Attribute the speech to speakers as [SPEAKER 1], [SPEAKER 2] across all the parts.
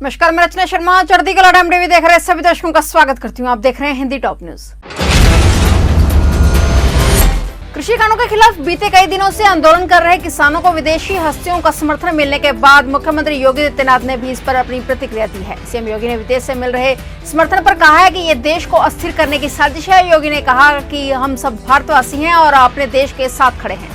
[SPEAKER 1] नमस्कार, मैं रचना शर्मा चढ़ती कला टाइम टीवी देख रहे सभी दर्शकों का स्वागत करती हूं। आप देख रहे हैं हिंदी टॉप न्यूज। कृषि कानूनों के खिलाफ बीते कई दिनों से आंदोलन कर रहे किसानों को विदेशी हस्तियों का समर्थन मिलने के बाद मुख्यमंत्री योगी आदित्यनाथ ने भी इस पर अपनी प्रतिक्रिया दी है। सीएम योगी ने विदेश से मिल रहे समर्थन पर कहा है कि ये देश को अस्थिर करने की साजिश है। योगी ने कहा कि हम सब भारतवासी हैं और अपने देश के साथ खड़े हैं।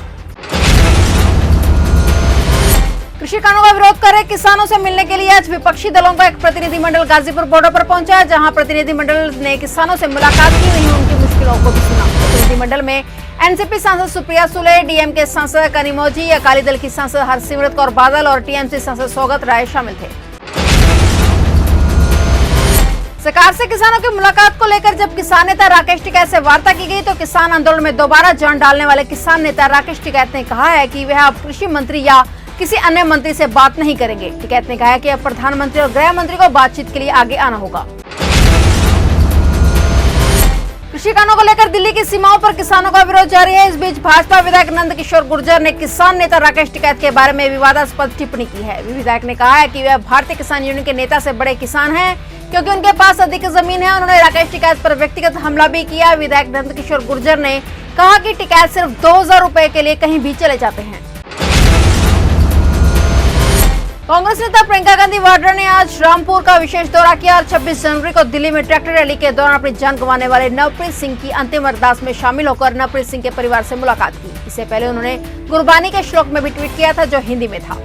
[SPEAKER 1] कृषि कानूनों का विरोध कर रहे किसानों से मिलने के लिए आज विपक्षी दलों का एक प्रतिनिधिमंडल गाजीपुर बॉर्डर पर पहुंचा, जहां प्रतिनिधिमंडल ने किसानों से मुलाकात की, वहीं उनकी मुश्किलों को भी सुना। प्रतिनिधिमंडल में एनसीपी सांसद सुप्रिया सुले, डीएमके सांसद कनिमोझी, अकाली दल की सांसद हरसिमरत कौर बादल और टीएमसी सांसद सौगत राय शामिल थे। सरकार से किसानों की मुलाकात को लेकर जब किसान नेता राकेश टिकैत से वार्ता की गई तो किसान आंदोलन में दोबारा जान डालने वाले किसान नेता राकेश टिकैत ने कहा है कि वह अब कृषि मंत्री या किसी अन्य मंत्री से बात नहीं करेंगे। टिकैत ने कहा कि अब प्रधानमंत्री और गृह मंत्री को बातचीत के लिए आगे आना होगा। कृषि कानूनों को लेकर दिल्ली की सीमाओं पर किसानों का विरोध जारी है। इस बीच भाजपा विधायक नंद किशोर गुर्जर ने किसान नेता राकेश टिकैत के बारे में विवादास्पद टिप्पणी की है। विधायक ने कहा है कि वह भारतीय किसान यूनियन के नेता से बड़े किसान हैं क्योंकि उनके पास अधिक जमीन है। उन्होंने राकेश टिकैत पर व्यक्तिगत हमला भी किया। विधायक नंद किशोर गुर्जर ने कहा कि टिकैत सिर्फ 2000 रुपए के लिए कहीं भी चले जाते हैं। कांग्रेस नेता प्रियंका गांधी वाड्रा ने आज रामपुर का विशेष दौरा किया और 26 जनवरी को दिल्ली में ट्रैक्टर रैली के दौरान अपनी जान गंवाने वाले नवप्रीत सिंह की अंतिम अरदास में शामिल होकर नवप्रीत सिंह के परिवार से मुलाकात की। इससे पहले उन्होंने गुरबानी के श्लोक में भी ट्वीट किया था, जो हिंदी में था।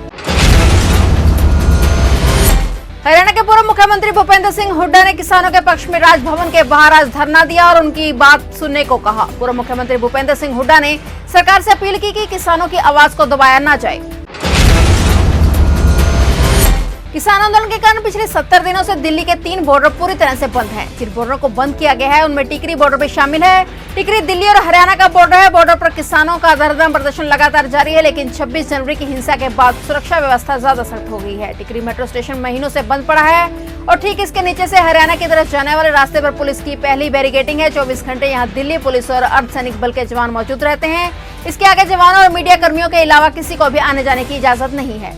[SPEAKER 1] हरियाणा के पूर्व मुख्यमंत्री भूपेंद्र सिंह हुड्डा ने किसानों के पक्ष में राजभवन के बाहर आज धरना दिया और उनकी बात सुनने को कहा। पूर्व मुख्यमंत्री भूपेंद्र सिंह हुड्डा ने सरकार से अपील की कि किसानों की आवाज को दबाया न जाए। किसान आंदोलन के कारण पिछले 70 दिनों से दिल्ली के 3 बॉर्डर पूरी तरह से बंद हैं। जिन बॉर्डर को बंद किया गया है उनमें टिकरी बॉर्डर भी शामिल है। टिकरी दिल्ली और हरियाणा का बॉर्डर है। बॉर्डर पर किसानों का धरना प्रदर्शन लगातार जारी है, लेकिन 26 जनवरी की हिंसा के बाद सुरक्षा व्यवस्था ज्यादा सख्त हो गई है। टिकरी मेट्रो स्टेशन महीनों से बंद पड़ा है और ठीक इसके नीचे से हरियाणा की तरफ जाने वाले रास्ते पर पुलिस की पहली बैरिकेडिंग है। 24 घंटे यहाँ दिल्ली पुलिस और अर्धसैनिक बल के जवान मौजूद रहते हैं। इसके आगे जवानों और मीडिया कर्मियों के अलावा किसी को भी आने जाने की इजाजत नहीं है।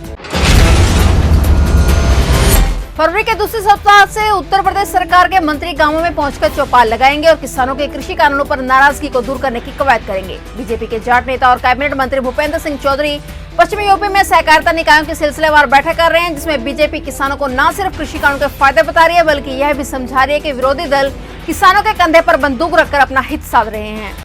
[SPEAKER 1] फरवरी के दूसरे सप्ताह से उत्तर प्रदेश सरकार के मंत्री गांवों में पहुंचकर चौपाल लगाएंगे और किसानों के कृषि कानूनों पर नाराजगी को दूर करने की कवायद करेंगे। बीजेपी के जाट नेता और कैबिनेट मंत्री भूपेंद्र सिंह चौधरी पश्चिमी यूपी में सहकारिता निकायों की सिलसिलेवार बैठक कर रहे हैं, जिसमें बीजेपी किसानों को न सिर्फ कृषि कानून के फायदे बता रही है बल्कि यह भी समझा रही है कि विरोधी दल किसानों के कंधे पर बंदूक रखकर अपना हित साध रहे हैं।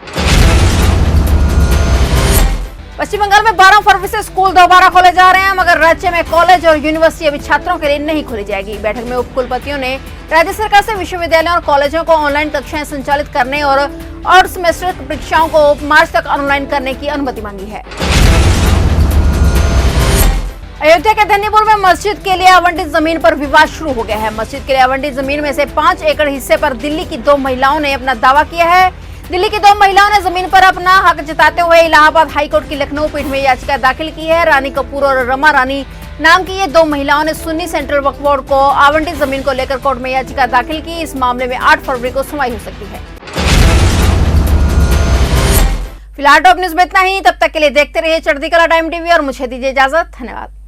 [SPEAKER 1] पश्चिम बंगाल में 12 फरवरी से स्कूल दोबारा खोले जा रहे हैं, मगर राज्य में कॉलेज और यूनिवर्सिटी अभी छात्रों के लिए नहीं खोली जाएगी। बैठक में उपकुलपतियों ने राज्य सरकार से विश्वविद्यालयों और कॉलेजों को ऑनलाइन कक्षाएं संचालित करने और सेमेस्टर परीक्षाओं को मार्च तक ऑनलाइन करने की अनुमति मांगी है। अयोध्या के धन्यपुर में मस्जिद के लिए आवंटित जमीन पर विवाद शुरू हो गया है। मस्जिद के लिए आवंटित जमीन में से 5 एकड़ हिस्से पर दिल्ली की 2 महिलाओं ने अपना दावा किया है। दिल्ली की 2 महिलाओं ने जमीन पर अपना हक जताते हुए इलाहाबाद हाईकोर्ट की लखनऊ पीठ में याचिका दाखिल की है। रानी कपूर और रमा रानी नाम की ये 2 महिलाओं ने सुन्नी सेंट्रल वक्फ बोर्ड को आवंटित जमीन को लेकर कोर्ट में याचिका दाखिल की। इस मामले में 8 फरवरी को सुनवाई हो सकती है। फिलहाल टॉप न्यूज में इतना ही। तब तक के लिए देखते रहिए चढ़ती कला टाइम टीवी और मुझे दीजिए इजाजत। धन्यवाद।